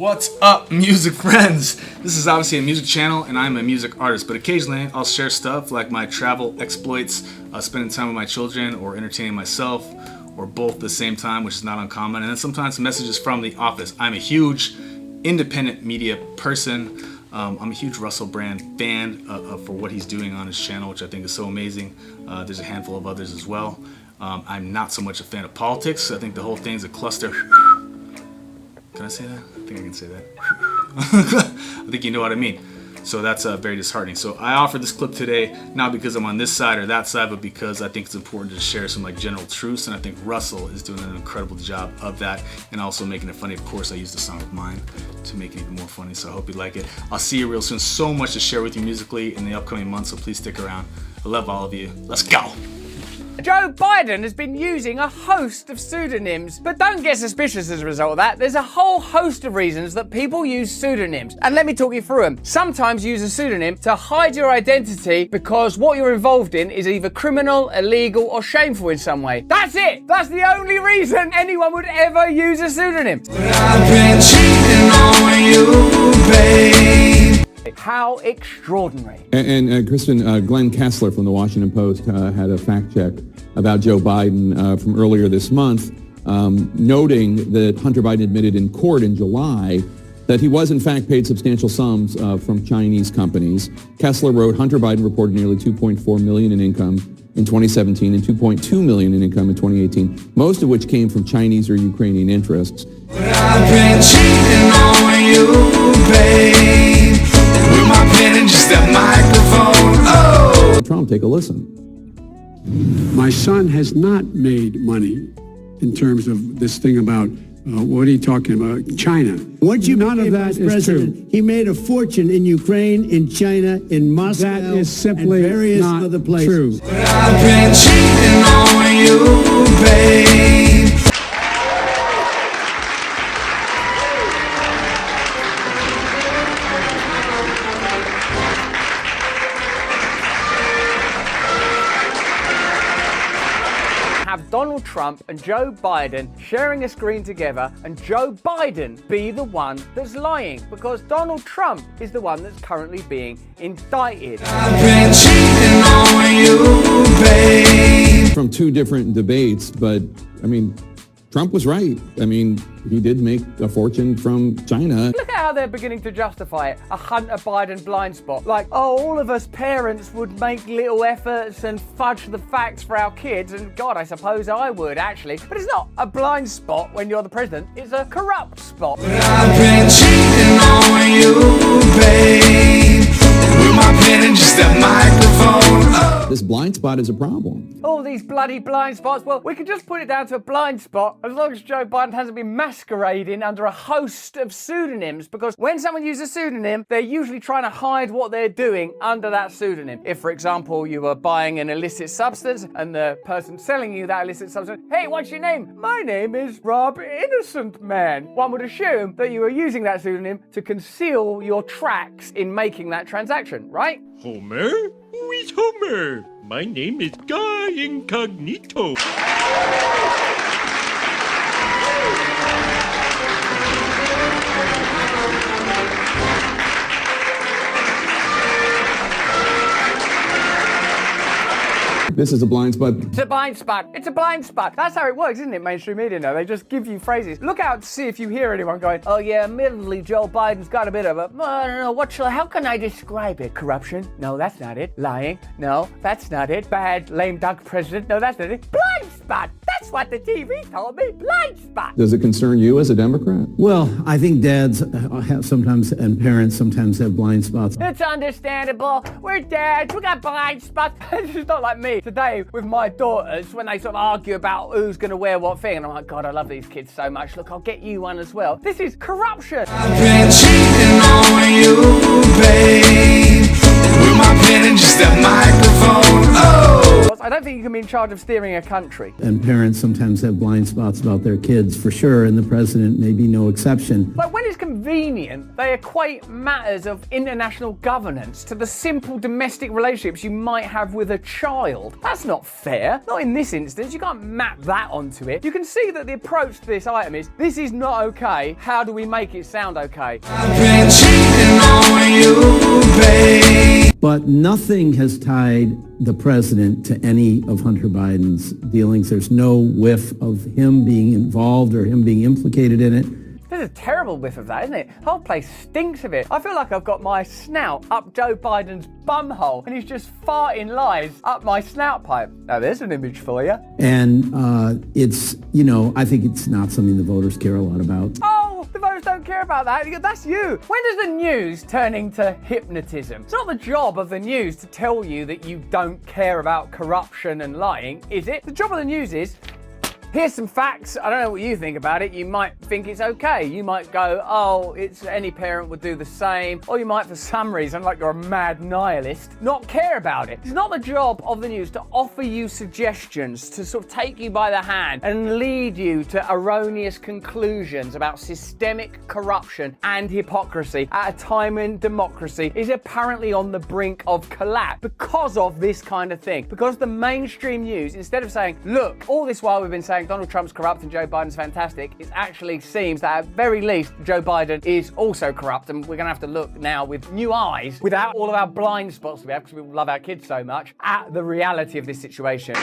What's up, music friends? This is obviously a music channel and I'm a music artist, but occasionally I'll share stuff like my travel exploits, spending time with my children, or entertaining myself, or both at the same time, which is not uncommon. And then sometimes messages from the office. I'm a huge independent media person. I'm a huge Russell Brand fan for what he's doing on his channel, which I think is so amazing. There's a handful of others as well. I'm not so much a fan of politics. I think the whole thing's a cluster. Can I say that? I think I can say that. I think you know what I mean. So that's very disheartening. So I offered this clip today, not because I'm on this side or that side, but because I think it's important to share some general truths, and I think Russell is doing an incredible job of that, and also making it funny. Of course, I used a song of mine to make it even more funny, so I hope you like it. I'll see you real soon. So much to share with you musically in the upcoming months, so please stick around. I love all of you. Let's go. Joe Biden has been using a host of pseudonyms, but don't get suspicious as a result of that. There's a whole host of reasons that people use pseudonyms, and let me talk you through them. Sometimes you use a pseudonym to hide your identity because what you're involved in is either criminal, illegal, or shameful in some way. That's it! That's the only reason anyone would ever use a pseudonym. But I've been cheating on you, babe. How extraordinary. And Kristen, Glenn Kessler from the Washington Post had a fact check about Joe Biden from earlier this month, noting that Hunter Biden admitted in court in July that he was in fact paid substantial sums from Chinese companies. Kessler wrote, Hunter Biden reported nearly $2.4 million in income in 2017 and $2.2 million in income in 2018, most of which came from Chinese or Ukrainian interests. But I've been cheating on you, babe. With my pen and just that microphone. Oh. Trump, take a listen. My son has not made money in terms of this thing about, what are you talking about, China. Once you None of became that vice is president, true. he made a fortune in Ukraine, in China, in Moscow, That is simply and various not other places. true. But I've been cheating on you, babe. Have Donald Trump and Joe Biden sharing a screen together and Joe Biden be the one that's lying, because Donald Trump is the one that's currently being indicted. I've been cheating on you, babe. From two different debates, but I mean, Trump was right. I mean, he did make a fortune from China. Look at how they're beginning to justify it. A Hunter Biden blind spot. Like, oh, all of us parents would make little efforts and fudge the facts for our kids. And God, I suppose I would, actually. But it's not a blind spot when you're the president. It's a corrupt spot. But I've been cheating on you, babe. With my pen and just that microphone. Oh. This blind spot is a problem. All these bloody blind spots. Well, we can just put it down to a blind spot as long as Joe Biden hasn't been masquerading under a host of pseudonyms, because when someone uses a pseudonym, they're usually trying to hide what they're doing under that pseudonym. If, for example, you were buying an illicit substance and the person selling you that illicit substance, hey, what's your name? My name is Rob Innocent Man. One would assume that you are using that pseudonym to conceal your tracks in making that transaction, right? Homer? Who is Homer? My name is Guy Incognito. This is a blind spot. It's a blind spot. It's a blind spot. That's how it works, isn't it, mainstream media now? They just give you phrases. Look out to see if you hear anyone going, oh yeah, admittedly, Joe Biden's got a bit of a, I don't know, how can I describe it? Corruption? No, that's not it. Lying? No, that's not it. Bad, lame duck president? No, that's not it. Blind spot! That's what the TV told me. Blind spot! Does it concern you as a Democrat? Well, I think dads have sometimes, and parents sometimes have blind spots. It's understandable. We're dads. We got blind spots. It's just not like me today with my daughters when they sort of argue about who's going to wear what thing. And I'm like, God, I love these kids so much. Look, I'll get you one as well. This is corruption. I've been cheating on you, babe. With my pen and just that microphone. Oh. I don't think you can be in charge of steering a country. And parents sometimes have blind spots about their kids, for sure, and the president may be no exception. But when it's convenient, they equate matters of international governance to the simple domestic relationships you might have with a child. That's not fair. Not in this instance. You can't map that onto it. You can see that the approach to this item is, this is not okay. How do we make it sound okay? I've been cheating on you, babe. But nothing has tied the president to any of Hunter Biden's dealings. There's no whiff of him being involved or him being implicated in it. There's a terrible whiff of that, isn't it? The whole place stinks of it. I feel like I've got my snout up Joe Biden's bumhole and he's just farting lies up my snout pipe. Now there's an image for you. And it's, you know, I think it's not something the voters care a lot about. Oh, the voters don't care about that. That's you. When does the news turn into hypnotism? It's not the job of the news to tell you that you don't care about corruption and lying, is it? The job of the news is, here's some facts. I don't know what you think about it. You might think it's okay. You might go, oh, it's any parent would do the same. Or you might, for some reason, like you're a mad nihilist, not care about it. It's not the job of the news to offer you suggestions, to sort of take you by the hand and lead you to erroneous conclusions about systemic corruption and hypocrisy at a time when democracy is apparently on the brink of collapse because of this kind of thing. Because the mainstream news, instead of saying, look, all this while we've been saying Donald Trump's corrupt and Joe Biden's fantastic, it actually seems that at very least Joe Biden is also corrupt, and we're going to have to look now with new eyes, without all of our blind spots we have because we love our kids so much, at the reality of this situation.